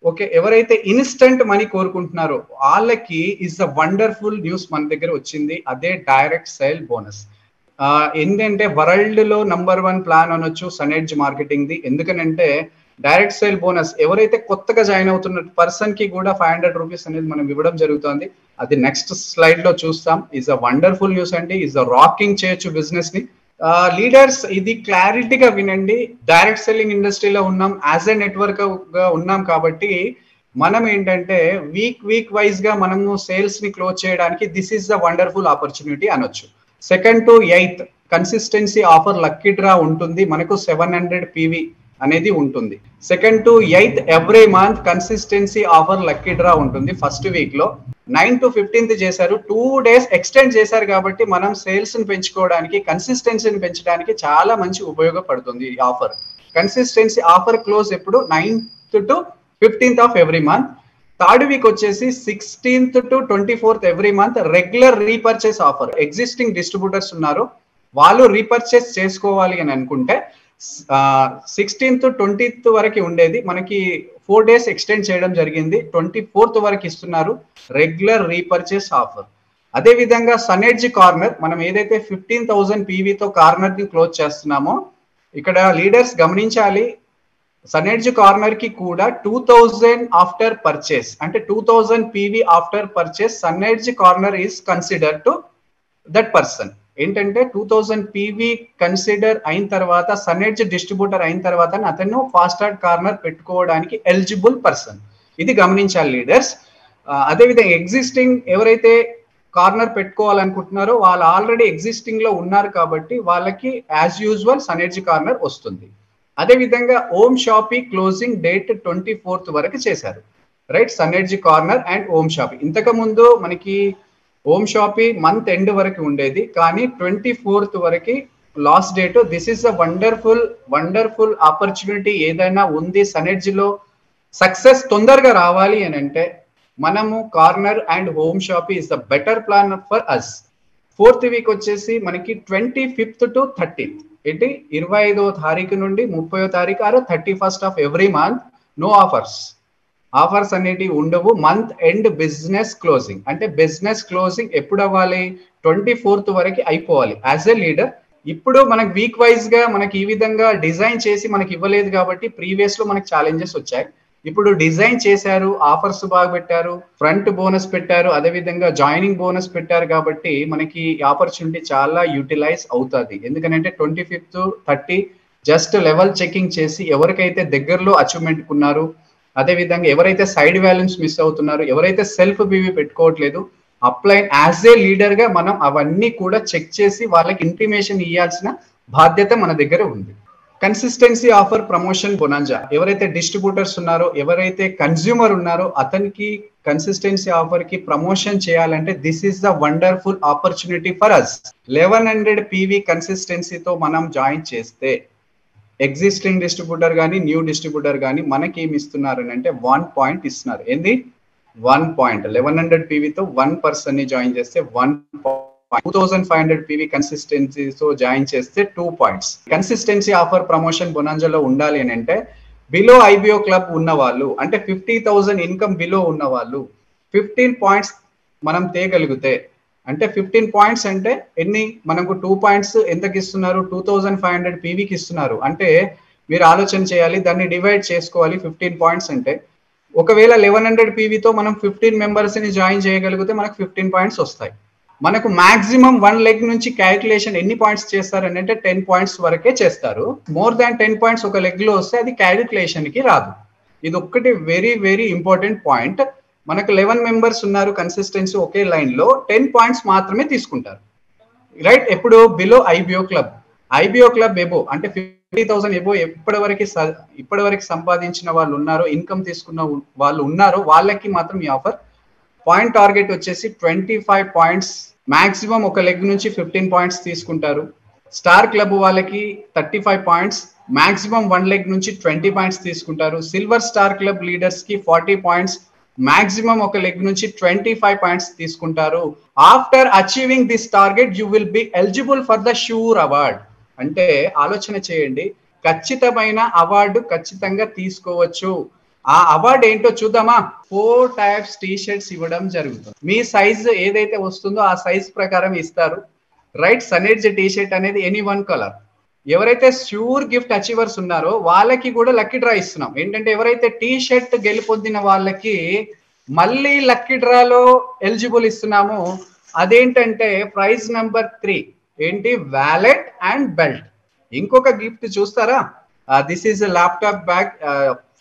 Okay, ఎవరైతే instant money కోరుకుంటున్నారో వాళ్ళకి ఇస్ అ వండర్ఫుల్ న్యూస్ మన దగ్గర వచ్చింది. అదే డైరెక్ట్ సేల్ బోనస్. ఏంటంటే వరల్డ్ లో #1 ప్లాన్ అనొచ్చు సనెడ్జ్ మార్కెటింగ్ ది. ఎందుకనంటే డైరెక్ట్ సేల్ బోనస్ ఎవరైతే కొత్తగా జాయిన్ అవుతున్న పర్సన్ కి కూడా 500 రూపీస్ అనేది మనం ఇవ్వడం జరుగుతుంది. అది నెక్స్ట్ స్లైడ్ లో చూస్తాం. ఇస్ అ వండర్ఫుల్ న్యూస్ అండి. ఇస్ అ రాకింగ్ చేయొచ్చు బిజినెస్ ని. లీడర్స్ ఇది క్లారిటీగా వినండి. డైరెక్ట్ సెల్లింగ్ ఇండస్ట్రీలో ఉన్నాం, యాజ్ ఎ నెట్వర్క్ గా ఉన్నాం కాబట్టి మనం ఏంటంటే వీక్ వైజ్ గా మనము సేల్స్ ని క్లోజ్ చేయడానికి this is the wonderful opportunity అనొచ్చు. 2nd to 8th consistency offer lucky draw ఉంటుంది. మనకు 700 పీవీ అనేది ఉంటుంది. 2nd to 8th every month consistency offer lucky draw ఉంటుంది. ఫస్ట్ వీక్ లో 9 to 15th చేశారు. 2 days ఎక్స్టెండ్ చేశారు కాబట్టి మనం సేల్స్ ని పెంచుకోవడానికి, కన్సిస్టెన్సీని పెంచడానికి చాలా మంచి ఉపయోగపడుతుంది ఈ ఆఫర్. కన్సిస్టెన్సీ ఆఫర్ క్లోజ్ ఎప్పుడు 9th to 15th of every month. Third week వచ్చేసి 16th to 24th every month regular repurchase offer. Existing distributors ఉన్నారు, వాళ్ళు రీపర్చేస్ చేసుకోవాలి అని అనుకుంటే 16th to 20th వరకు ఉండేది, మనకి 4 days ఎక్స్టెండ్ చేయడం జరిగింది. 24th వరకు ఇస్తున్నారు రెగ్యులర్ రీపర్చేస్ ఆఫర్. అదే విధంగా సనెడ్జ్ కార్నర్, మనం ఏదైతే 15,000 పీవీతో కార్నర్ ని క్లోజ్ చేస్తున్నామో ఇక్కడ లీడర్స్ గమనించాలి, సనెడ్జ్ కార్నర్ కి కూడా 2000 ఆఫ్టర్ పర్చేస్, అంటే 2000 PV after purchase Sanedge corner is consider to that person. ఏంటంటే 2000 పీవీ కన్సిడర్ అయిన తర్వాత సనెడ్జ్ డిస్ట్రిబ్యూటర్ అయిన తర్వాత అతను ఫాస్ట్ స్టార్ట్ కార్నర్ పెట్టుకోవడానికి ఎలిజిబుల్ పర్సన్. ఇది గమనించాలి లీడర్స్. అదేవిధంగా ఎగ్జిస్టింగ్ ఎవరైతే కార్నర్ పెట్టుకోవాలనుకుంటున్నారో వాళ్ళు ఆల్రెడీ ఎగ్జిస్టింగ్ లో ఉన్నారు కాబట్టి వాళ్ళకి యాజ్ యూజువల్ సనెడ్జ్ కార్నర్ వస్తుంది. అదేవిధంగా ఓమ్ షాపీ క్లోజింగ్ డేట్ 24th వరకు చేశారు, right? Sanedge corner and home shoppe. ఇంతకు ముందు మనకి ఓమ్ షాపీ మంత్ ఎండ్ వరకు ఉండేది, కానీ 24th వరకు last date. This is a wonderful opportunity. ఏదైనా ఉంది సనెడ్జ్ లో సక్సెస్ తొందరగా రావాలి అని అంటే మనము corner and home shoppe is the better plan for us. 4th week వచ్చేసి మనకి 25th to 30th, ఏంటి 25వ తారీఖు నుండి 30వ తారీఖు or 31st of every month no offers అనేవి ఉండవు. మంత్ ఎండ్ బిజినెస్ క్లోజింగ్, అంటే బిజినెస్ క్లోజింగ్ ఎప్పుడు అవ్వాలి? 24th వరకు అయిపోవాలి. యాజ్ ఎ లీడర్ ఇప్పుడు మనకి వీక్ వైజ్ గా మనకి ఈ విధంగా డిజైన్ చేసి మనకి ఇవ్వలేదు కాబట్టి ప్రీవియస్ లో మనకి ఛాలెంజెస్ వచ్చాయి. ఇప్పుడు డిజైన్ చేశారు, ఆఫర్స్ బాగా పెట్టారు, ఫ్రంట్ బోనస్ పెట్టారు, అదేవిధంగా జాయినింగ్ బోనస్ పెట్టారు కాబట్టి మనకి ఆపర్చునిటీ చాలా యూటిలైజ్ అవుతుంది. ఎందుకంటే 25th 30 జస్ట్ లెవెల్ చెకింగ్ చేసి ఎవరికైతే దగ్గరలో అచీవ్మెంట్ ఉన్నారు, అదేవిధంగా ఎవరైతే సైడ్ వాల్యూమ్స్ మిస్ అవుతున్నారు, ఎవరైతే సెల్ఫ్ బీవీ పెట్టుకోవట్లేదు, అప్లైన్ యాజ్ ఏ లీడర్ గా మనం అవన్నీ కూడా చెక్ చేసి వాళ్ళకి ఇంటిమేషన్ ఇవ్వాల్సిన బాధ్యత మన దగ్గర ఉంది. కన్సిస్టెన్సీ ఆఫర్ ప్రమోషన్ బొనాంజా, ఎవరైతే డిస్ట్రిబ్యూటర్స్ ఉన్నారో, ఎవరైతే కన్స్యూమర్ ఉన్నారో అతనికి కన్సిస్టెన్సీ ఆఫర్ కి ప్రమోషన్ చేయాలంటే this is the wonderful opportunity for us. 1100 PV కన్సిస్టెన్సీతో మనం జాయిన్ చేస్తే ఎగ్జిస్టింగ్ డిస్ట్రిబ్యూటర్ కానీ న్యూ డిస్ట్రిబ్యూటర్ కానీ మనకి ఏమి ఇస్తున్నారు అంటే 1 పాయింట్ ఇస్తున్నారు. ఏంది? 1 పాయింట్. 1100 పీవీతో 1 పర్సన్ ని జాయిన్ చేస్తే 1 పాయింట్. 2500 పీవీ కన్సిస్టెన్సీతో జాయిన్ చేస్తే 2 పాయింట్స్. కన్సిస్టెన్సీ ఆఫర్ ప్రమోషన్ బొనాంజాలో ఉండాలి అని అంటే బిలో ఐబిఓ క్లబ్ ఉన్న వాళ్ళు, అంటే 50,000 ఇన్కమ్ బిలో ఉన్న వాళ్ళు 15 పాయింట్స్ మనం తేగలిగితే, అంటే 15 పాయింట్స్ అంటే ఎన్ని? మనకు 2 పాయింట్స్ ఎంతకి ఇస్తున్నారు? 2500 పీవీకి ఇస్తున్నారు. అంటే మీరు ఆలోచన చేయాలి, దాన్ని డివైడ్ చేసుకోవాలి. 15 పాయింట్స్ అంటే ఒకవేళ 1100 పీవీతో మనం 15 మెంబర్స్ ని జాయిన్ చేయగలిగితే మనకు 15 పాయింట్స్ వస్తాయి. మనకు మాక్సిమం 1 లెగ్ నుంచి క్యాలిక్యులేషన్ ఎన్ని పాయింట్స్ చేస్తారు అని అంటే 10 పాయింట్స్ వరకే చేస్తారు. మోర్ దాన్ 10 పాయింట్స్ ఒక లెగ్ లో వస్తే అది క్యాలిక్యులేషన్ కి రాదు. ఇది ఒక్కటి వెరీ ఇంపార్టెంట్ పాయింట్. మనకు 11 మెంబర్స్ ఉన్నారు కన్సిస్టెన్సీ ఒకే లైన్ లో, 10 పాయింట్స్ మాత్రమే తీసుకుంటారు, రైట్? ఎప్పుడు బిలో ఐబిఓ క్లబ్ ఎబో, అంటే 50,000 ఎబో ఇప్పటివరకు సంపాదించిన వాళ్ళు ఉన్నారో, ఇన్కమ్ తీసుకున్న వాళ్ళు ఉన్నారో వాళ్ళకి మాత్రం ఈ ఆఫర్. పాయింట్ టార్గెట్ వచ్చేసి 25 పాయింట్స్, మాక్సిమం ఒక లెగ్ నుంచి 15 పాయింట్స్ తీసుకుంటారు. స్టార్ క్లబ్ వాళ్ళకి 35 పాయింట్స్, మాక్సిమం 1 లెగ్ నుంచి 20 పాయింట్స్ తీసుకుంటారు. సిల్వర్ స్టార్ క్లబ్ లీడర్స్ కి 40 పాయింట్స్, మాక్సిమం ఒక లెగ్ నుంచి 25 పాయింట్స్ తీసుకుంటారు. After achieving this target you will be eligible for the sure award. అంటే ఆలోచన చేయండి, ఖచ్చితమైన అవార్డు ఖచ్చితంగా తీసుకోవచ్చు. ఆ అవార్డు ఏంటో చూద్దామా. 4 టైప్స్ టీ షర్ట్స్ ఇవ్వడం జరుగుతుంది. మీ సైజ్ ఏదైతే వస్తుందో ఆ సైజ్ ప్రకారం ఇస్తారు. రైట్, సనెడ్జ్ టీ షర్ట్ అనేది ఎనీ వన్ కలర్. ఎవరైతే ష్యూర్ గిఫ్ట్ అచీవర్స్ ఉన్నారో వాళ్ళకి కూడా లక్కీ డ్రా ఇస్తున్నాం. ఏంటంటే ఎవరైతే టీ షర్ట్ గెలుపొందిన వాళ్ళకి మళ్ళీ లక్కీ డ్రాలో ఎలిజిబుల్ ఇస్తున్నాము. అదేంటంటే ప్రైజ్ నెంబర్ 3 ఏంటి, వ్యాలెట్ అండ్ బెల్ట్. ఇంకొక గిఫ్ట్ చూస్తారా, this is laptop bag,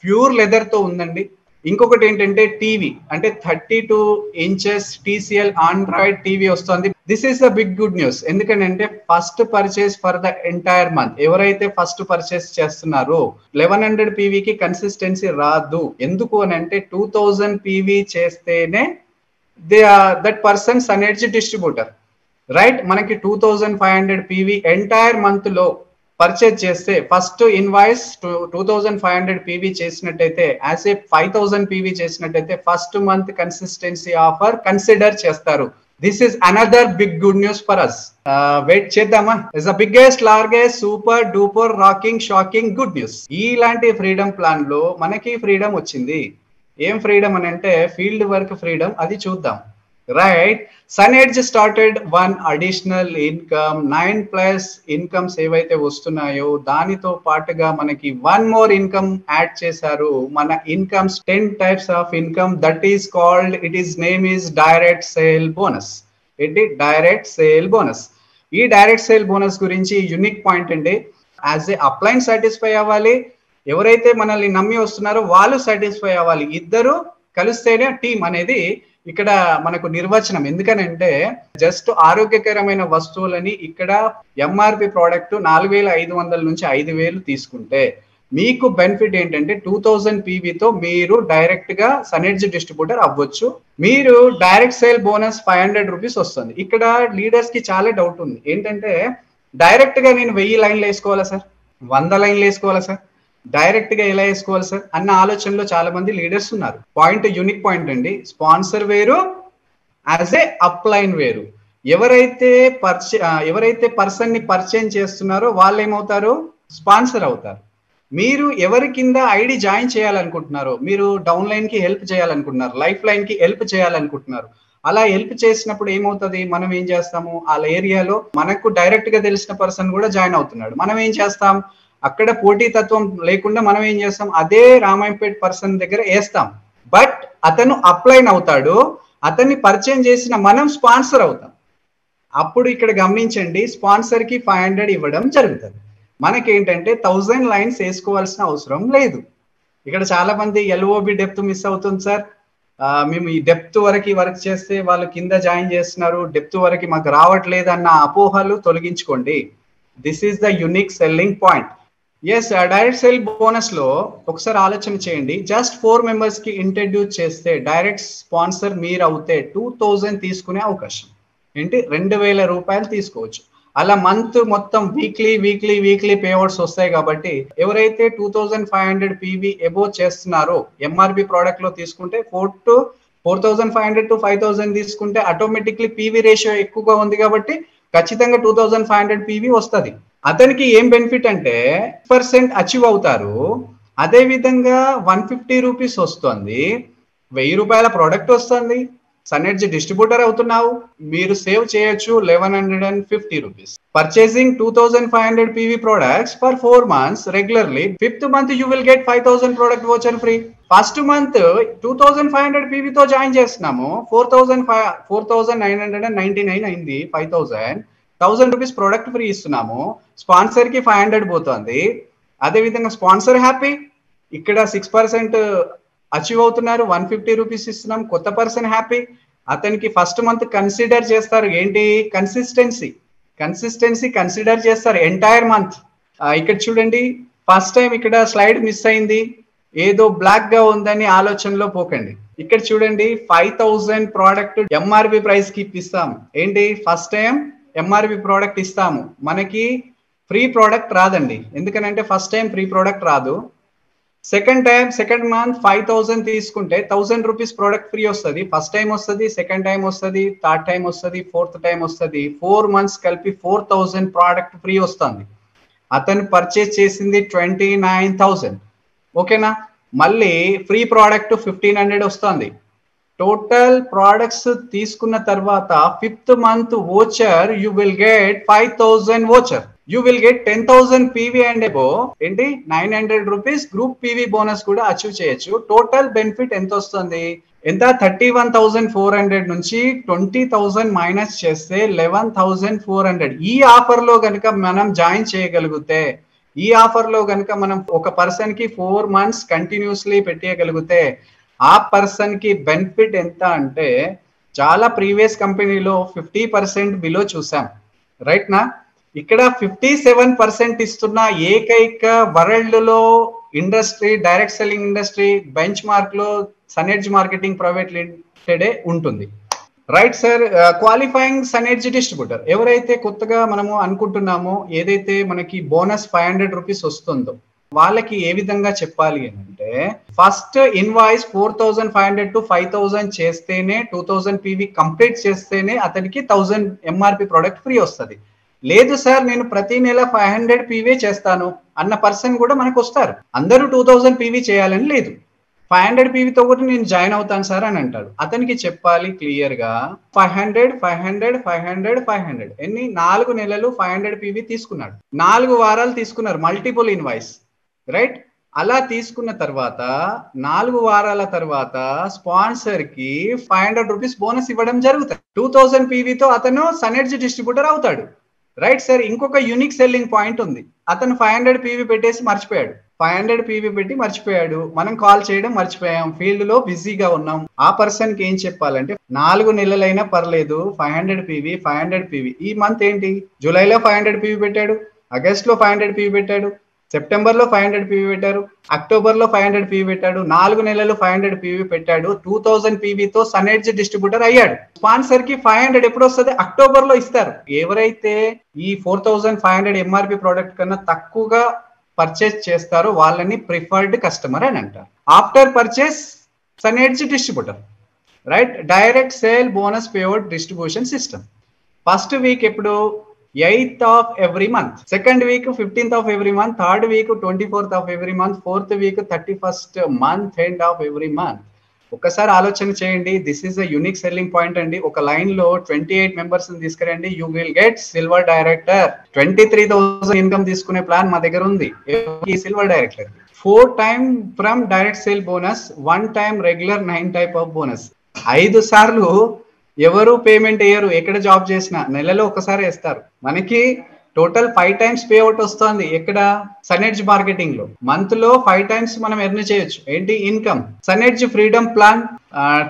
pure leather తో ఉందండి. ఇంకొకటి ఏంటంటే టీవీ, అంటే 32 ఇంచెస్ టీసీఎల్ ఆండ్రాయిడ్ టీవీ వస్తుంది. This is the big good news. ఎందుకంటే first purchase for the entire month, ఎవరైతే ఫస్ట్ పర్చేస్ చేస్తున్నారో 1100 పీవీకి కన్సిస్టెన్సీ రాదు. ఎందుకు అని అంటే 2000 పీవీ చేస్తేనే that person Sanedge distributor. Right, మనకి 2500 పీవీ ఎంటైర్ మంత్ లో పర్చేజ్ చేస్తే ఫస్ట్ ఇన్వాయిస్ 2500 పీవీ చేసినట్టయితే, యాజ్ ఏ 5000 పీవీ చేసినట్టయితే first month consistency offer consider చేస్తారు. This is another big good news for us. Wait చేద్దామా. Is the biggest, largest, super duper rocking shocking good news. ఇలాంటి freedom plan లో మనకి freedom వచ్చింది. ఏం freedom అని అంటే ఫీల్డ్ వర్క్ ఫ్రీడమ్. అది చూద్దాం. Right, Sanedge started 1 additional income, 9+ incomes ఏవైతే వస్తున్నాయో దానితో పాటుగా మనకి 1 మోర్ ఇన్కమ్ యాడ్ చేశారు. మన incomes 10 types of income, that is called, it is name is direct sale bonus. ఏంటి, డైరెక్ట్ సేల్ బోనస్. ఈ డైరెక్ట్ సేల్ బోనస్ గురించి యూనిక్ పాయింట్ అండి. యాజ్ ఏ అప్లైన్ సాటిస్ఫై అవ్వాలి, ఎవరైతే మనల్ని నమ్మి వస్తున్నారో వాళ్ళు సాటిస్ఫై అవ్వాలి. ఇద్దరు కలిస్తేనే టీమ్ అనేది ఇక్కడ మనకు నిర్వచనం. ఎందుకనంటే జస్ట్ ఆరోగ్యకరమైన వస్తువులని ఇక్కడ ఎంఆర్పి ప్రోడక్ట్ 4500 నుంచి 5000 తీసుకుంటే మీకు బెనిఫిట్ ఏంటంటే 2000 పీవీతో మీరు డైరెక్ట్ గా సనెడ్జ్ డిస్ట్రిబ్యూటర్ అవ్వచ్చు. మీరు డైరెక్ట్ సేల్ బోనస్ 500 రూపీస్ వస్తుంది. ఇక్కడ లీడర్స్ కి చాలా డౌట్ ఉంది. ఏంటంటే డైరెక్ట్ గా నేను 1000 లైన్లు వేసుకోవాలా సార్, 100 లైన్లు వేసుకోవాలా సార్, డైరెక్ట్ గా ఎలా వేసుకోవాలి సార్ అన్న ఆలోచనలో చాలా మంది లీడర్స్ ఉన్నారు. పాయింట్, యూనిక్ పాయింట్ అండి. స్పాన్సర్ వేరు, యాజ్ ఏ అప్లైన్ వేరు. ఎవరైతే పర్సన్ ని పరిచయం చేస్తున్నారో వాళ్ళు ఏమవుతారు, స్పాన్సర్ అవుతారు. మీరు ఎవరి కింద ఐడి జాయిన్ చేయాలనుకుంటున్నారో, మీరు డౌన్ లైన్ కి హెల్ప్ చేయాలనుకుంటున్నారు, లైఫ్ లైన్ కి హెల్ప్ చేయాలనుకుంటున్నారు, అలా హెల్ప్ చేసినప్పుడు ఏమవుతుంది, మనం ఏం చేస్తాము, ఆ ఏరియాలో మనకు డైరెక్ట్ గా తెలిసిన పర్సన్ కూడా జాయిన్ అవుతున్నాడు, మనం ఏం చేస్తాం, అక్కడ పోటీ తత్వం లేకుండా మనం ఏం చేస్తాం, అదే రామాయంపేట్ పర్సన్ దగ్గర వేస్తాం. బట్ అతను అప్లైన్ అవుతాడు, అతన్ని పరిచయం చేసిన మనం స్పాన్సర్ అవుతాం. అప్పుడు ఇక్కడ గమనించండి, స్పాన్సర్ కి 500 ఇవ్వడం జరుగుతుంది. మనకేంటంటే 1000 లైన్స్ వేసుకోవాల్సిన అవసరం లేదు. ఇక్కడ చాలా మంది ఎల్ఓబి డెప్త్ మిస్ అవుతుంది సార్, మేము ఈ డెప్త్ వరకు వర్క్ చేస్తే వాళ్ళు కింద జాయిన్ చేస్తున్నారు, డెప్త్ వరకు మాకు రావట్లేదు అన్న అపోహలు తొలగించుకోండి. This is the unique selling point. Yes, direct sale bonus లో ఒకసారి ఆలోచన చేయండి. జస్ట్ 4 మెంబర్స్ కి ఇంట్రడ్యూస్ చేస్తే డైరెక్ట్ స్పాన్సర్ మీరు అవుతే 2000 తీసుకునే అవకాశం. ఏంటి, 2000 రూపాయలు తీసుకోవచ్చు. అలా మంత్ మొత్తం వీక్లీ పేఅవుట్స్ వస్తాయి. కాబట్టి ఎవరైతే 2500 పీవీ ఎబో చేస్తున్నారో, ఎంఆర్పి ప్రోడక్ట్ లో తీసుకుంటే 4500 to 5000 తీసుకుంటే ఆటోమేటిక్లీ పీవీ రేషియో ఎక్కువగా ఉంది కాబట్టి ఖచ్చితంగా 2500 పీవీ వస్తుంది. అతనికి ఏం బెనిఫిట్ అంటే 6% అచీవ్ అవుతారు. అదే విధంగా 150 రూపీస్ వస్తుంది, 1000 రూపాయల ప్రోడక్ట్ వస్తుంది, సనెడ్జ్ డిస్ట్రిబ్యూటర్ అవుతున్నావు, మీరు సేవ్ చేయొచ్చు 1150 rupees. Purchasing 2500 PV products for 4 months regularly, 5th month you will get 5000 product voucher free. First month 2500 పీవీతో జాయిన్ చేస్తున్నాము, 4999 అయింది, 1000 రూపీస్ ప్రోడక్ట్ ఫ్రీ ఇస్తున్నాము, స్పాన్సర్ కి 500 పోతుంది. అదే విధంగా స్పాన్సర్ హ్యాపీ, ఇక్కడ 6% అచీవ్ అవుతున్నారు, 150 రూపీస్ ఇస్తున్నాం, కొత్త పర్సన్ హ్యాపీ, అతనికి ఫస్ట్ మంత్ కన్సిడర్ చేస్తారు. ఏంటి, కన్సిస్టెన్సీ కన్సిడర్ చేస్తారు ఎంటైర్ మంత్. ఇక్కడ చూడండి, ఫస్ట్ టైం ఇక్కడ స్లైడ్ మిస్ అయింది, ఏదో బ్లాక్ గా ఉందని ఆలోచనలో పోకండి. ఇక్కడ చూడండి, 5000 ప్రోడక్ట్ ఎంఆర్పి ప్రైస్ కి ఇప్పిస్తాం. ఏంటి, ఫస్ట్ టైం ఎంఆర్పి ప్రోడక్ట్ ఇస్తాము, మనకి ఫ్రీ ప్రోడక్ట్ రాదండి. ఎందుకనంటే ఫస్ట్ టైం ఫ్రీ ప్రోడక్ట్ రాదు. సెకండ్ మంత్ 5000 తీసుకుంటే 1000 రూపీస్ ప్రోడక్ట్ ఫ్రీ వస్తుంది. ఫస్ట్ టైం వస్తుంది, సెకండ్ టైం వస్తుంది, థర్డ్ టైం వస్తుంది, ఫోర్త్ టైం వస్తుంది. 4 months కలిపి 4000 ప్రోడక్ట్ ఫ్రీ వస్తుంది. అతను పర్చేస్ చేసింది 29000. ఓకేనా, మళ్ళీ ఫ్రీ ప్రోడక్ట్ 1500 వస్తుంది. టోటల్ ప్రోడక్ట్స్ తీసుకున్న తర్వాత 5th month voucher you will get 5000 voucher. You will get 10,000 PV and above ఏంటి 900 రూపీస్ గ్రూప్ పీవీ బోనస్ కూడా అచీవ్ చేయొచ్చు. టోటల్ బెనిఫిట్ ఎంత వస్తుంది? ఎంత 31,400 నుంచి 20,000 మైనస్ చేస్తే 11,400. ఈ ఆఫర్ లో కనుక మనం జాయిన్ చేయగలిగితే, ఈ ఆఫర్ లో కనుక మనం ఒక పర్సన్ కి 4 months కంటిన్యూస్లీ పెట్టగలిగితే ఆ పర్సన్ కి బెనిఫిట్ ఎంత అంటే చాలా ప్రీవియస్ కంపెనీలో 50% బిలో చూసాం, రైట్ నా? ఇక్కడ 57% ఇస్తున్న ఏకైక వరల్డ్ లో industry, direct selling industry bench mark లో సనెడ్జ్ మార్కెటింగ్ ప్రైవేట్ లిమిటెడ్ ఉంటుంది, రైట్ సార్. క్వాలిఫైయింగ్ సనెడ్జ్ డిస్ట్రిబ్యూటర్ ఎవరైతే కొత్తగా మనము అనుకుంటున్నామో, ఏదైతే మనకి బోనస్ 500 రూపీస్ వస్తుందో వాళ్ళకి ఏ విధంగా చెప్పాలి అంటే, ఫస్ట్ ఇన్వాయిస్ 4,500 to 5,000 చేస్తేనే 2,000 పీవీ కంప్లీట్ చేస్తేనే అతనికి 1000 ఎంఆర్పి ప్రోడక్ట్ ఫ్రీ వస్తుంది. లేదు సార్ నేను ప్రతి నెల 500 పీవీ చేస్తాను అన్న పర్సన్ కూడా మనకు వస్తారు. అందరూ 2000 పీవీ చేయాలని లేదు, 500 పీవీతో కూడా నేను జాయిన్ అవుతాను సార్ అని అంటాడు. అతనికి చెప్పాలి క్లియర్ గా 500 500 500 500 ఎన్ని 4 నెలలు 500 పీవీ తీసుకున్నాడు, 4 వారాలు తీసుకున్నారు, మల్టిపుల్ ఇన్వాయిస్, రైట్? అలా తీసుకున్న తర్వాత 4 వారాల తర్వాత స్పాన్సర్ కి 500 రూపీస్ బోనస్ ఇవ్వడం జరుగుతుంది. 2000 పీవీతో అతను సనెడ్జ్ డిస్ట్రిబ్యూటర్ అవుతాడు, రైట్ సార్. ఇంకొక యూనిక్ సెల్లింగ్ పాయింట్ ఉంది. అతను 500 పీవీ పెట్టేసి మర్చిపోయాడు, 500 పీవీ పెట్టి మర్చిపోయాడు, మనం కాల్ చేయడం మర్చిపోయాం, ఫీల్డ్ లో బిజీగా ఉన్నాం. ఆ పర్సన్ కి ఏం చెప్పాలంటే 4 నెలలైనా పర్లేదు 500 పీవీ 500 పీవీ. ఈ మంత్ ఏంటి, జూలైలో 500 పీవీ పెట్టాడు, ఆగస్ట్ లో 500 పీవీ పెట్టాడు, సెప్టెంబర్ లో 500 పీవీ పెట్టారు, అక్టోబర్ లో 500 పీవీ పెట్టాడు, 4 నెలలు 500 పీవీ పెట్టాడు, 2000 పీవీతో సనెడ్జ్ డిస్ట్రిబ్యూటర్ అయ్యాడు. స్పాన్సర్ కి 500 ఎప్పుడు వస్తుంది? అక్టోబర్ లో ఇస్తారు. ఎవరైతే ఈ 4,500 ఎంఆర్పి ప్రోడక్ట్ కన్నా తక్కువగా పర్చేస్ చేస్తారో వాళ్ళని ప్రిఫర్డ్ కస్టమర్ అని అంటారు. After purchase Sanedge distributor, right? Direct sale bonus payout distribution system. First week ఎప్పుడు? 8th of every month, second week 15th of every month, third week 24th of every month, fourth week 31st month end of every month. ఒకసారి ఆలోచన చేయండి, this is a unique selling point అండి. ఒక line లో 28 members తీసుకురండి, you will get silver director. 23,000 income తీసుకునే plan మా దగ్గర ఉంది. Silver director 4 times from direct sale bonus, 1 time regular 9 type of bonus. 5 సార్లు ఎవరు పేమెంట్ అయ్యారు, ఎక్కడ జాబ్ చేసినా నెలలో ఒకసారి వేస్తారు. మనకి టోటల్ 5 times పే అవుట్ వస్తుంది. ఎక్కడ? సనెడ్జ్ మార్కెటింగ్ లో. మంత్ లో 5 times మనం ఎర్న్ చేయొచ్చు. ఏంటి? Income. Sanedge freedom plan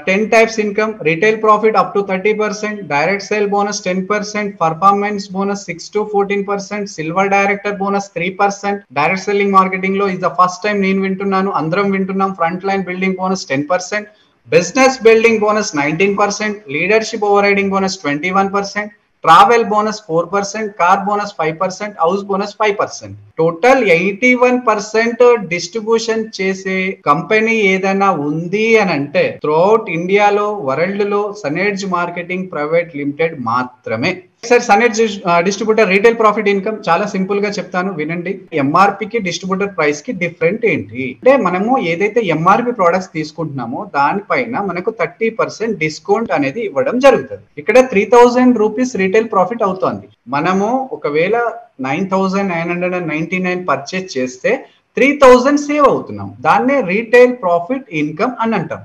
10 types income, retail profit up to 30%, direct sale bonus 10%, performance bonus 6 to 14%, silver director bonus 3%. Direct selling marketing లో ఇది ఫస్ట్ టైం నేను వింటున్నాను, అందరం వింటున్నాం. Front line building bonus 10%, business building bonus 19%, leadership overriding bonus 21%, travel bonus 4%, car bonus 5%, house bonus 5%. Total 81% distribution చేసే company ఏదైనా ఉంది అని అంటే త్రూఅవుట్ ఇండియాలో, వరల్డ్ లో సనెడ్జ్ మార్కెటింగ్ ప్రైవేట్ లిమిటెడ్ మాత్రమే. Sir Sanedge distributor retail profit income చాలా simple గా చెప్తాను వినండి. ఎంఆర్పి కి డిస్ట్రిబ్యూటర్ ప్రైస్ కి డిఫరెంట్ ఏంటి అంటే, మనము ఏదైతే ఎంఆర్పి ప్రొడక్ట్స్ తీసుకుంటున్నామో దానిపైన మనకు 30% డిస్కౌంట్ అనేది ఇవ్వడం జరుగుతుంది. ఇక్కడ 3,000 రూపీస్ రీటైల్ ప్రాఫిట్ అవుతుంది. మనము ఒకవేళ 9,999 పర్చేస్ చేస్తే 3,000 సేవ్ అవుతున్నాం. దాన్నే రీటైల్ ప్రాఫిట్ ఇన్కమ్ అని అంటాం,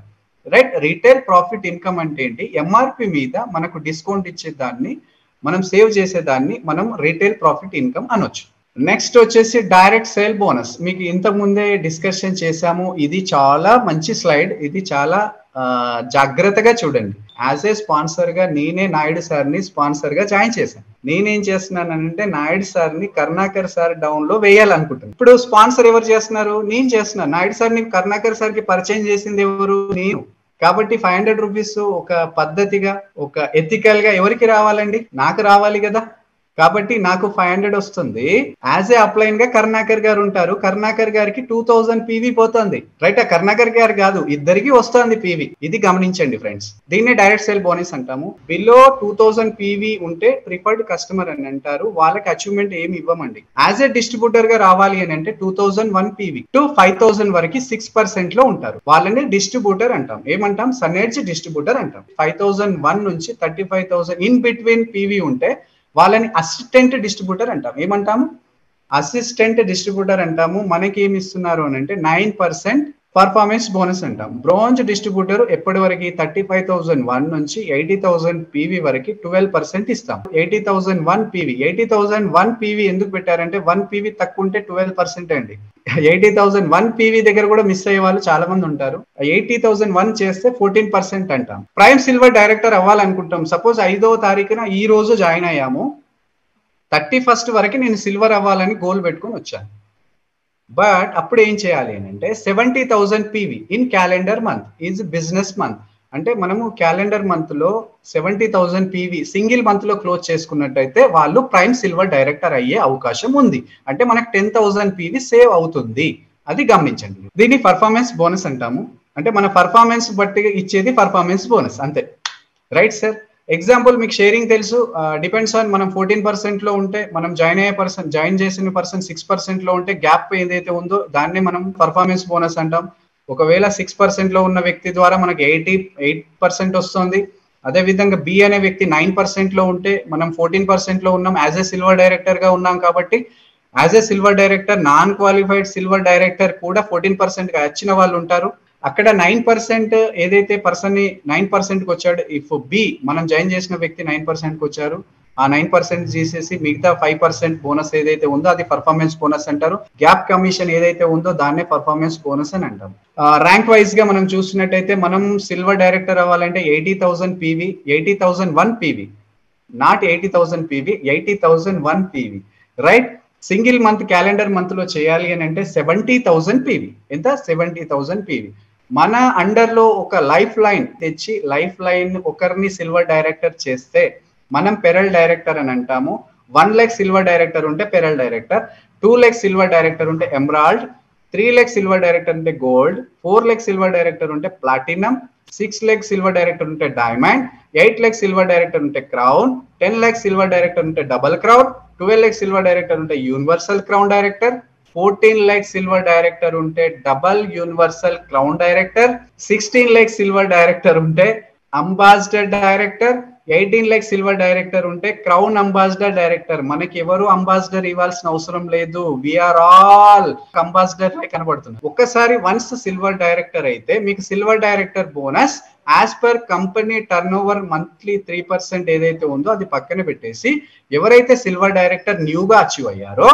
రైట్? రీటైల్ ప్రాఫిట్ ఇన్కమ్ అంటే ఏంటి? ఎంఆర్పి మీద మనకు డిస్కౌంట్ ఇచ్చేదాన్ని, మనం సేవ్ చేసేదాన్ని మనం రీటైల్ ప్రాఫిట్ ఇన్కమ్ అనొచ్చు. నెక్స్ట్ వచ్చేసి డైరెక్ట్ సేల్ బోనస్. మీకు ఇంతకు ముందే డిస్కషన్ చేశాము. ఇది చాలా మంచి స్లైడ్, ఇది చాలా జాగ్రత్తగా చూడండి. యాజ్ ఏ స్పాన్సర్ గా నేనే నాయుడు సార్ని స్పాన్సర్ గా జాయిన్ చేశాను. నేనేం చేస్తున్నానంటే నాయుడు సార్ని కరుణాకర్ సార్ డౌన్ లో వేయాలనుకుంటున్నాను. ఇప్పుడు స్పాన్సర్ ఎవరు చేస్తున్నారు? నేను చేస్తున్నాను. నాయుడు సార్ని కరుణాకర్ సార్కి పరిచయం చేసింది ఎవరు? నేను. కాబట్టి 500 రూపీస్ ఒక పద్ధతిగా, ఒక ఎథికల్ గా ఎవరికి రావాలండి? నాకు రావాలి కదా. కాబట్టి నాకు 500 వస్తుంది. యాజ్ ఏ అప్లైన్ గా కరుణాకర్ గారు ఉంటారు. కరుణాకర్ గారికి 2000 పీవీ పోతుంది. రైట్, కరుణాకర్ గారు కాదు, ఇద్దరికి వస్తుంది పీవీ. ఇది గమనించండి ఫ్రెండ్స్. దీన్ని డైరెక్ట్ సేల్ బోనస్ అంటాము. బిలో 2000 పీవీ ఉంటే ప్రిఫర్డ్ కస్టమర్ అని అంటారు. వాళ్ళకి అచీవ్మెంట్ ఏమి ఇవ్వమండి. యాజ్ ఏ డిస్ట్రిబ్యూటర్ గా రావాలి అని అంటే 2001 పీవీ టు 5000 వరకు 6% లో ఉంటారు. వాళ్ళని డిస్ట్రిబ్యూటర్ అంటాం. ఏమంటాం? సన్ఎడ్జ్ డిస్ట్రిబ్యూటర్ అంటాం. 5001 నుంచి 35,000 ఇన్ బిట్వీన్ పీవీ ఉంటే వాళ్ళని అసిస్టెంట్ డిస్ట్రిబ్యూటర్ అంటాం. ఏమంటాము? అసిస్టెంట్ డిస్ట్రిబ్యూటర్ అంటాము. మనకి ఏమి ఇస్తున్నారు అని అంటే 9% పర్ఫార్మెన్స్ బోనస్ అంటాం. బ్రోంజ్ డిస్ట్రిబ్యూటర్ ఎప్పటి వరకు 35,001 నుంచి 80,000 పీవీ వరకు 12% ఇస్తాం. 80,001 పీవీ 80,001 పీవీ ఎందుకు పెట్టారంటే 1 పీవీ తక్కువ ఉంటే 12% అండి. 80,001 పీవీ దగ్గర కూడా మిస్ అయ్యే వాళ్ళు చాలా మంది ఉంటారు. 80,001 చేస్తే 14% అంటాం. ప్రైమ్ సిల్వర్ డైరెక్టర్ అవ్వాలనుకుంటాం. సపోజ్ 5వ తారీఖున ఈ రోజు జాయిన్ అయ్యాము. 31st వరకు నేను సిల్వర్ అవ్వాలని గోల్ పెట్టుకొని వచ్చాను. బట్ అప్పుడు ఏం చేయాలి అని అంటే 70,000 PV in calendar month is business month. అంటే మనము క్యాలెండర్ మంత్ లో 70,000 పీవీ సింగిల్ మంత్ లో క్లోజ్ చేసుకున్నట్టయితే వాళ్ళు ప్రైమ్ సిల్వర్ డైరెక్టర్ అయ్యే అవకాశం ఉంది. అంటే మనకు 10,000 పీవీ సేవ్ అవుతుంది. అది గమనించండి. దీన్ని పర్ఫార్మెన్స్ బోనస్ అంటాము. అంటే మన పర్ఫార్మెన్స్ బట్టి ఇచ్చేది పర్ఫార్మెన్స్ బోనస్ అంతే. Right sir. ఎగ్జాంపుల్ మీకు షేరింగ్ తెలుసు. డిపెండ్స్ ఆన్ మనం 14% లో ఉంటే, మనం జాయిన్ చేసిన పర్సన్ 6% లో ఉంటే గ్యాప్ ఏదైతే ఉందో దాన్ని మనం పర్ఫార్మెన్స్ బోనస్ అంటాం. ఒకవేళ 6% లో ఉన్న వ్యక్తి ద్వారా మనకి 88% వస్తుంది. అదే విధంగా బి అనే వ్యక్తి 9% లో ఉంటే మనం 14% లో ఉన్నాం. యాజ్ ఏ సిల్వర్ డైరెక్టర్ గా ఉన్నాం కాబట్టి as a silver director, non qualified silver director కూడా 14% గా వచ్చిన వాళ్ళు ఉంటారు. అక్కడ 9% ఏదైతే పర్సన్ ని 9% కి వచ్చాడు, ఇఫ్ బి మనం జాయిన్ చేసిన వ్యక్తి 9% కి వచ్చారు, ఆ 9% తీసేసి మిగతా 5% బోనస్ ఏదైతే ఉందో అది పర్ఫార్మెన్స్ బోనస్ అంటారు. గ్యాప్ కమిషన్ ఏదైతే ఉందో దాన్నే పర్ఫార్మెన్స్ బోనస్ అని అంటాం. ర్యాంక్ వైజ్ గా మనం చూసినట్టయితే మనం సిల్వర్ డైరెక్టర్ అవ్వాలంటే 80,000 PV 80,001 PV, not 80,000 PV 80,001 PV. Right. Single month calendar month లో చేయాలి అని అంటే 70,000 పీవీ. ఎంత? 70,000 పీవీ. మన అండర్ లో ఒక లైఫ్ లైన్ తెచ్చి లైఫ్ లైన్ ఒకరిని సిల్వర్ డైరెక్టర్ చేస్తే మనం పెరల్ డైరెక్టర్ అని అంటాము. 1 lakh సిల్వర్ డైరెక్టర్ ఉంటే pearl director, 2 lakh silver director ఉంటే ఎమరాల్డ్, 3 lakh సిల్వర్ డైరెక్టర్ ఉంటే గోల్డ్, 4 lakh సిల్వర్ డైరెక్టర్ ఉంటే ప్లాటినం, 6 lakh సిల్వర్ డైరెక్టర్ ఉంటే డైమండ్, 8 lakh సిల్వర్ డైరెక్టర్ ఉంటే క్రౌన్, 10 lakh సిల్వర్ డైరెక్టర్ ఉంటే double crown, 12 lakh silver director ఉంటే universal crown director, 14 lakh silver director ఉంటే double universal crown director, 16 lakh silver director ఉంటే ambassador director, 18 lakh silver director ఉంటే crown ambassador director. మనకి ఎవరు ambassador ఇవ్వాల్సిన అవసరం లేదు. వీఆర్ ఆల్ అంబాసిడర్ కనబడుతుంది. ఒక్కసారి వన్స్ సిల్వర్ డైరెక్టర్ అయితే మీకు silver director bonus as per company turn over monthly 3% ఏదైతే ఉందో అది పక్కన పెట్టేసి ఎవరైతే సిల్వర్ డైరెక్టర్ న్యూగా అచీవ్ అయ్యారో,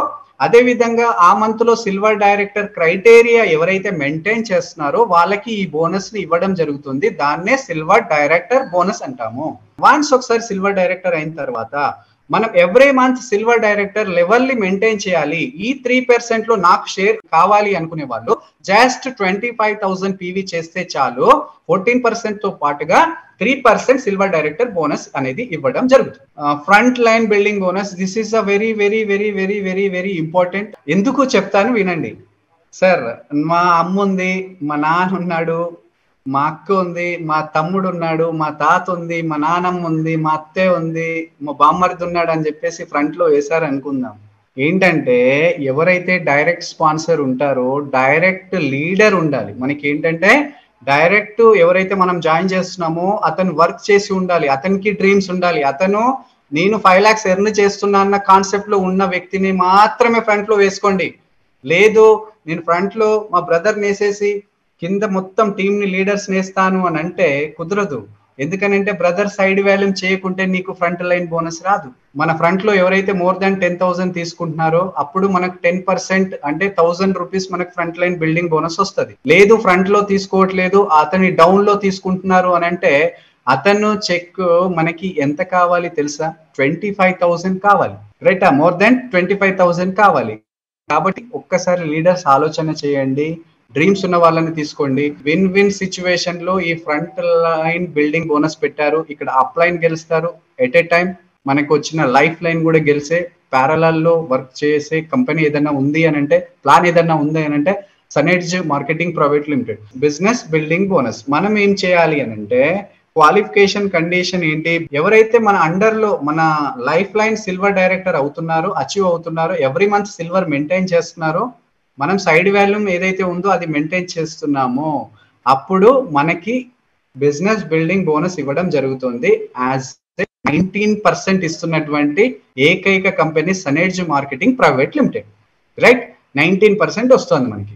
అదే విధంగా ఆ మంత్ లో సిల్వర్ డైరెక్టర్ క్రైటీరియా ఎవరైతే మెయింటైన్ చేస్తున్నారో వాళ్ళకి ఈ బోనస్ ని ఇవ్వడం జరుగుతుంది. దాన్నే సిల్వర్ డైరెక్టర్ బోనస్ అంటాము. వన్స్ ఒకసారి సిల్వర్ డైరెక్టర్ అయిన తర్వాత మనం every month silver director level ని మెయింటైన్ చేయాలి. ఈ 3% లో నాకు షేర్ కావాలి అనుకునే వాళ్ళు జస్ట్ 25,000 పీవీ చేస్తే చాలు. 14% తో పాటుగా 3% సిల్వర్ డైరెక్టర్ బోనస్ అనేది ఇవ్వడం జరుగుతుంది. Front line building bonus, this is a very very very very very very important. ఎందుకు చెప్తాను వినండి. సార్, మా అమ్మ ఉంది, మా నాన్న ఉన్నాడు, మా అక్క ఉంది, మా తమ్ముడు ఉన్నాడు, మా తాత ఉంది, మా నానమ్మ ఉంది, మా అత్తే ఉంది, మా బామ్మర్ది ఉన్నాడు అని చెప్పేసి ఫ్రంట్ లో వేశారు అనుకుందాం. ఏంటంటే ఎవరైతే డైరెక్ట్ స్పాన్సర్ ఉంటారో డైరెక్ట్ లీడర్ ఉండాలి. మనకి ఏంటంటే డైరెక్ట్ ఎవరైతే మనం జాయిన్ చేస్తున్నామో అతను వర్క్ చేసి ఉండాలి, అతనికి డ్రీమ్స్ ఉండాలి. అతను నేను 5 lakhs ఎర్న్ చేస్తున్నా అన్న కాన్సెప్ట్ లో ఉన్న వ్యక్తిని మాత్రమే ఫ్రంట్ లో వేసుకోండి. లేదు నేను ఫ్రంట్ లో మా బ్రదర్ నేసేసి కింద మొత్తం టీమ్ ని లీడర్స్ నేస్తాను అని అంటే కుదరదు. ఎందుకనంటే బ్రదర్ సైడ్ వాల్యూమ్ చేయకుంటే నీకు ఫ్రంట్ లైన్ బోనస్ రాదు. మన ఫ్రంట్ లో ఎవరైతే మోర్ దాన్ 10,000 తీసుకుంటున్నారో అప్పుడు మనకు 10% అంటే 1,000 రూపీస్ మనకు ఫ్రంట్ లైన్ బిల్డింగ్ బోనస్ వస్తుంది. లేదు ఫ్రంట్ లో తీసుకోవట్లేదు, అతని డౌన్ లో తీసుకుంటున్నారు అని అంటే అతను చెక్ మనకి ఎంత కావాలి తెలుసా? 25,000 కావాలి. రైట్, మోర్ దాన్ 25,000 కావాలి. కాబట్టి ఒక్కసారి లీడర్స్ ఆలోచన చేయండి. డ్రీమ్స్ ఉన్న వాళ్ళని తీసుకోండి. విన్ విన్ సిచ్యువేషన్ లో ఈ ఫ్రంట్ లైన్ బిల్డింగ్ బోనస్ పెట్టారు. ఇక్కడ అప్ లైన్ గెలుస్తారు ఎట్ ఏ టైం, మనకు వచ్చిన లైఫ్ లైన్ కూడా గెలిచే ప్యారలల్లో వర్క్ చేసే కంపెనీ ఏదైనా ఉంది అని అంటే, ప్లాన్ ఏదైనా ఉంది అని అంటే Sanedge marketing private limited. Business building bonus మనం ఏం చేయాలి అని అంటే, క్వాలిఫికేషన్ కండిషన్ ఏంటి, ఎవరైతే మన అండర్ లో మన లైఫ్ లైన్ సిల్వర్ డైరెక్టర్ అవుతున్నారో, అచీవ్ అవుతున్నారో, ఎవ్రీ మంత్ సిల్వర్ మెయింటైన్ చేస్తున్నారో, మనం సైడ్ వాల్యూమ్ ఏదైతే ఉందో అది మెయింటైన్ చేస్తున్నామో అప్పుడు మనకి బిజినెస్ బిల్డింగ్ బోనస్ ఇవ్వడం జరుగుతుంది. యాజ్ 19% ఇస్తున్నటువంటి ఏకైక company Sanedge marketing private limited. Right, 19% వస్తుంది మనకి.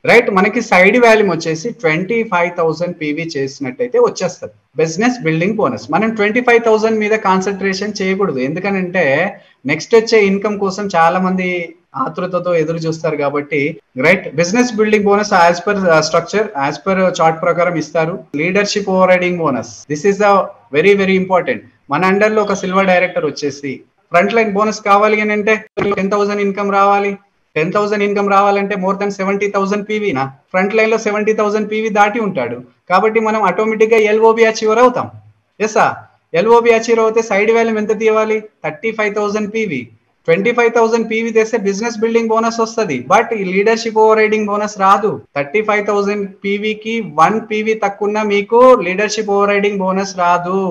రైట్, మనకి సైడ్ వాల్యూమ్ వచ్చేసి 25,000 పీవీ చేసినట్టయితే వచ్చేస్తుంది బిజినెస్ బిల్డింగ్ బోనస్. మనం 25,000 మీద కాన్సన్ట్రేషన్ చేయకూడదు, ఎందుకనంటే నెక్స్ట్ వచ్చే ఇన్కమ్ కోసం చాలా మంది ఆతృతతో ఎదురు చూస్తారు కాబట్టి. Right, business building bonus as per structure, as per chart ప్రకారం ఇస్తారు. Leadership overriding bonus, this is the very very important. మన అండర్ లో ఒక సిల్వర్ డైరెక్టర్ వచ్చేసి ఫ్రంట్ లైన్ బోనస్ కావాలి అని అంటే 10,000 ఇన్కమ్ రావాలి. 10,000 ఇన్కమ్ రావాలంటే మోర్ దెన్ 70,000 పీవీ నా ఫ్రంట్ లైన్ లో 70,000 పీవీ దాటి ఉంటాడు కాబట్టి మనం ఆటోమేటిక్ గా ఎల్ఓబి అచీవర్ అవుతాం. ఎస్, ఎల్ఓబి అచీవర్ అవుతే సైడ్ వాల్యూమ్ ఎంత తీయాలి, 35,000 పీవీ. 25,000 పీవీ తెస్తే బిజినెస్ బిల్డింగ్ బోనస్ వస్తుంది, బట్ ఈ లీడర్షిప్ ఓవర్ రైడింగ్ బోనస్ రాదు. 35,000 పీవీకి 1 పీవీ తక్కువ మీకు లీడర్షిప్ ఓవర్ రైడింగ్ బోనస్ రాదు.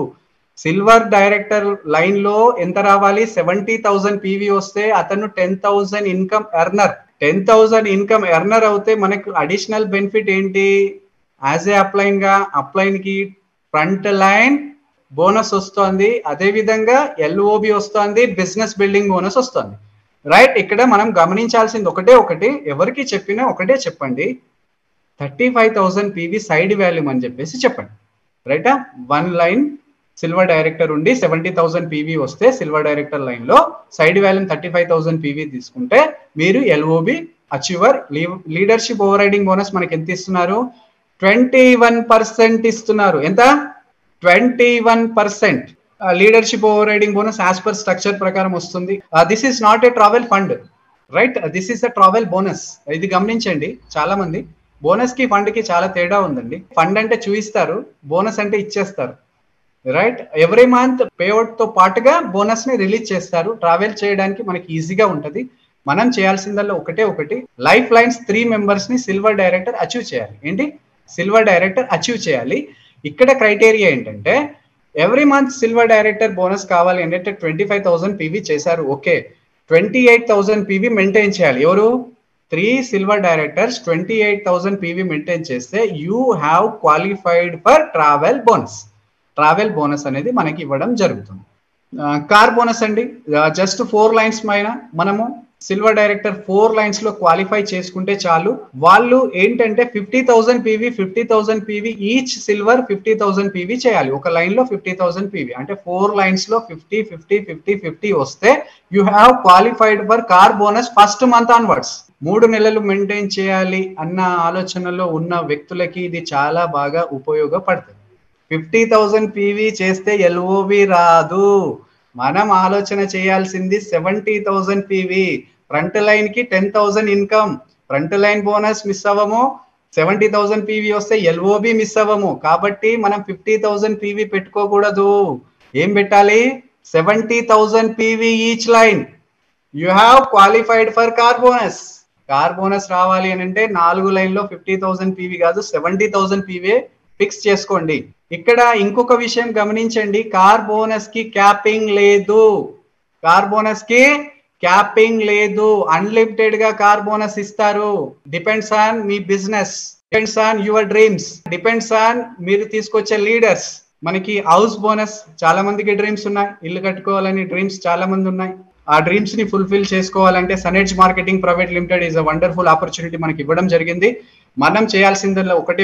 సిల్వర్ డైరెక్టర్ లైన్ లో ఎంత రావాలి, 70,000 పీవీ వస్తే అతను 10,000 ఇన్కమ్ ఎర్నర్. 10,000 ఇన్కమ్ ఎర్నర్ అవుతే మనకు అడిషనల్ బెనిఫిట్ ఏంటి, యాజ్ ఏ అప్లైన్ కి ఫ్రంట్ లైన్ బోనస్ వస్తుంది, అదే విధంగా ఎల్ఓబి వస్తుంది, బిజినెస్ బిల్డింగ్ బోనస్ వస్తుంది. రైట్, ఇక్కడ మనం గమనించాల్సింది ఒకటి, ఎవరికి చెప్పినా ఒకటే చెప్పండి, 35,000 పీవీ సైడ్ వాల్యూమ్ అని చెప్పేసి చెప్పండి. రైటా, 1 లైన్ సిల్వర్ డైరెక్టర్ ఉండి 70,000 పీవీ వస్తే సిల్వర్ డైరెక్టర్ లైన్ లో సైడ్ వాల్యూమ్ 35,000 పీవీ తీసుకుంటే మీరు LOB achiever. Leadership overriding bonus మనకి ఎంత ఇస్తున్నారు, 21% ఇస్తున్నారు. ఎంత, 21%. Leadership overriding bonus as per structure ప్రకారం వస్తుంది. This is not a travel fund, right, this is a travel bonus. ఇది గమనించండి, చాలా మంది బోనస్ కి ఫండ్ కి చాలా తేడా ఉందండి. ఫండ్ అంటే చూయిస్తారు, బోనస్ అంటే ఇచ్చేస్తారు. రైట్, ఎవ్రీ మంత్ పేఅవుట్ తో పాటుగా బోనస్ ని రిలీజ్ చేస్తారు. ట్రావెల్ చేయడానికి మనకి ఈజీగా ఉంటది. మనం చేయాల్సిందల్లా ఒకటి, లైఫ్ లైన్స్ 3 మెంబర్స్ ని సిల్వర్ డైరెక్టర్ అచీవ్ చేయాలి. ఏంటి, సిల్వర్ డైరెక్టర్ అచీవ్ చేయాలి. ఇక్కడ క్రైటీరియా ఏంటంటే every month silver director bonus కావాలి అంటే 25,000 పీవీ చేశారు, ఓకే, 28,000 పీవీ మెయింటైన్ చేయాలి. ఎవరు, 3 సిల్వర్ డైరెక్టర్స్ 28,000 పీవీ మెయింటైన్ చేస్తే you have qualified for travel bonus. Travel bonus అనేది మనకి ఇవ్వడం జరుగుతుంది. కార్ బోనస్ అండి, జస్ట్ 4 లైన్స్ పైన మనము సిల్వర్ డైరెక్టర్ 4 లైన్స్ లో క్వాలిఫై చేసుకుంటే చాలు. వాళ్ళు ఏంటంటే 50,000 PV 50,000 PV each silver 50,000 PV చేయాలి. ఒక లైన్ లో 50,000 పీవీ అంటే 4 లైన్స్ లో 50 50 50 50 వస్తే you have qualified for car bonus first month onwards. 3 నెలలు మెయింటైన్ చేయాలి అన్న ఆలోచనలో ఉన్న వ్యక్తులకి ఇది చాలా బాగా ఉపయోగపడుతుంది. 50,000 పీవీ చేస్తే ఎల్ఓబి రాదు. మనం ఆలోచన చేయాల్సింది 70,000 పీవీ. ఫ్రంట్ లైన్ కి 10,000 income, front line bonus miss అవ్వము, 70,000 పీవీ వస్తే ఎల్ఓబి మిస్ అవ్వము. కాబట్టి మనం 50,000 పీవీ పెట్టుకోకూడదు. ఏం పెట్టాలి, 70,000 PV each line. You have qualified for car bonus. Car bonus రావాలి అని అంటే 4 లైన్ లో 50,000 పీవీ కాదు, 70,000 పీవీ ఫిక్స్ చేసుకోండి. ఇక్కడ ఇంకొక విషయం గమనించండి, కార్ బోనస్ కి క్యాపింగ్ లేదు. కార్ బోనస్ కి క్యాపింగ్ లేదు, అన్లిమిటెడ్ గా కార్ బోనస్ ఇస్తారు. Depends on me business, depends on your dreams, depends on మీరు తీసుకొచ్చే లీడర్స్. మనకి హౌస్ బోనస్, చాలా మందికి డ్రీమ్స్ ఉన్నాయి, ఇల్లు కట్టుకోవాలని డ్రీమ్స్ చాలా మంది ఉన్నాయి. ఆ డ్రీమ్స్ ని ఫుల్ఫిల్ చేసుకోవాలంటే Sanedge marketing private limited is a wonderful opportunity మనకి ఇవ్వడం జరిగింది. మనం చేయాల్సిందల్లా ఒకటి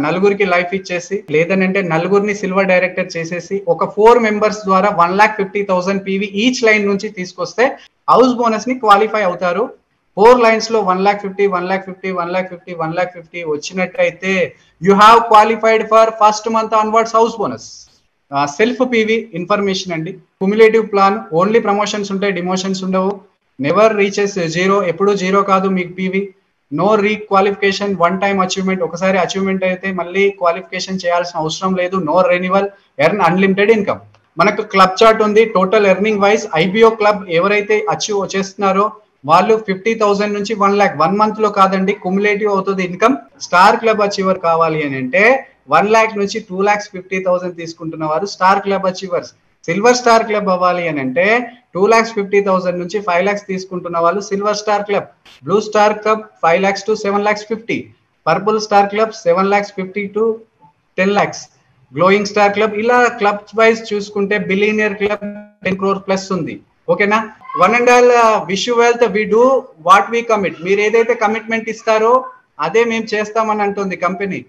నలుగురికి లైఫ్ ఇచ్చేసి, లేదనంటే నలుగురిని సిల్వర్ డైరెక్టర్ చేసేసి ఒక 4 మెంబర్స్ ద్వారా 1,50,000 పీవీ ఈచ్ లైన్ నుంచి తీసుకొస్తే హౌస్ బోనస్ ని క్వాలిఫై అవుతారు. 4 లైన్స్ లో 1,50,000 1,50,000 1,50,000 1,50,000 వచ్చినట్టయితే you have qualified for first month onwards house bonus. Self PV information అండి, క్యుములేటివ్ ప్లాన్, ఓన్లీ ప్రమోషన్స్ ఉంటాయి, డిమోషన్స్ ఉండవు. నెవర్ రీచెస్ జీరో, ఎప్పుడు జీరో కాదు మీకు PV. No requalification, 1 time achievement, ఒకసారి అచీవ్మెంట్ అయితే మళ్ళీ క్వాలిఫికేషన్ చేయాల్సిన అవసరం లేదు. No renewal, earn unlimited income. మనకు క్లబ్ చార్ట్ ఉంది. Total earning wise IBO club ఎవరైతే అచీవ్ చేస్తున్నారో వాళ్ళు 50,000 నుంచి 1 lakh 1 మంత్ లో కాదండి, కుములేటివ్ అవుతుంది ఇన్కమ్. స్టార్ క్లబ్ అచీవర్ కావాలి అని అంటే 1 lakh నుంచి 2,50,000 తీసుకుంటున్న వారు star club achievers. Silver star club అవ్వాలి అని అంటే 2,50,000 నుంచి 5 lakhs తీసుకుంటున్న వాళ్ళు silver star club. Blue star club 5 lakhs to 7,50,000. Purple star club 7,50,000 to 10 lakhs. Glowing star club. ఇలా క్లబ్ వైజ్ చూసుకుంటే బిలియనియర్ క్లబ్ 10 crore ప్లస్ ఉంది. ఓకేనా? One and all wish you wealth. We do what we commit. మీరు ఏదైతే commitment ఇస్తారో అదే మేము చేస్తామని అంటుంది కంపెనీ.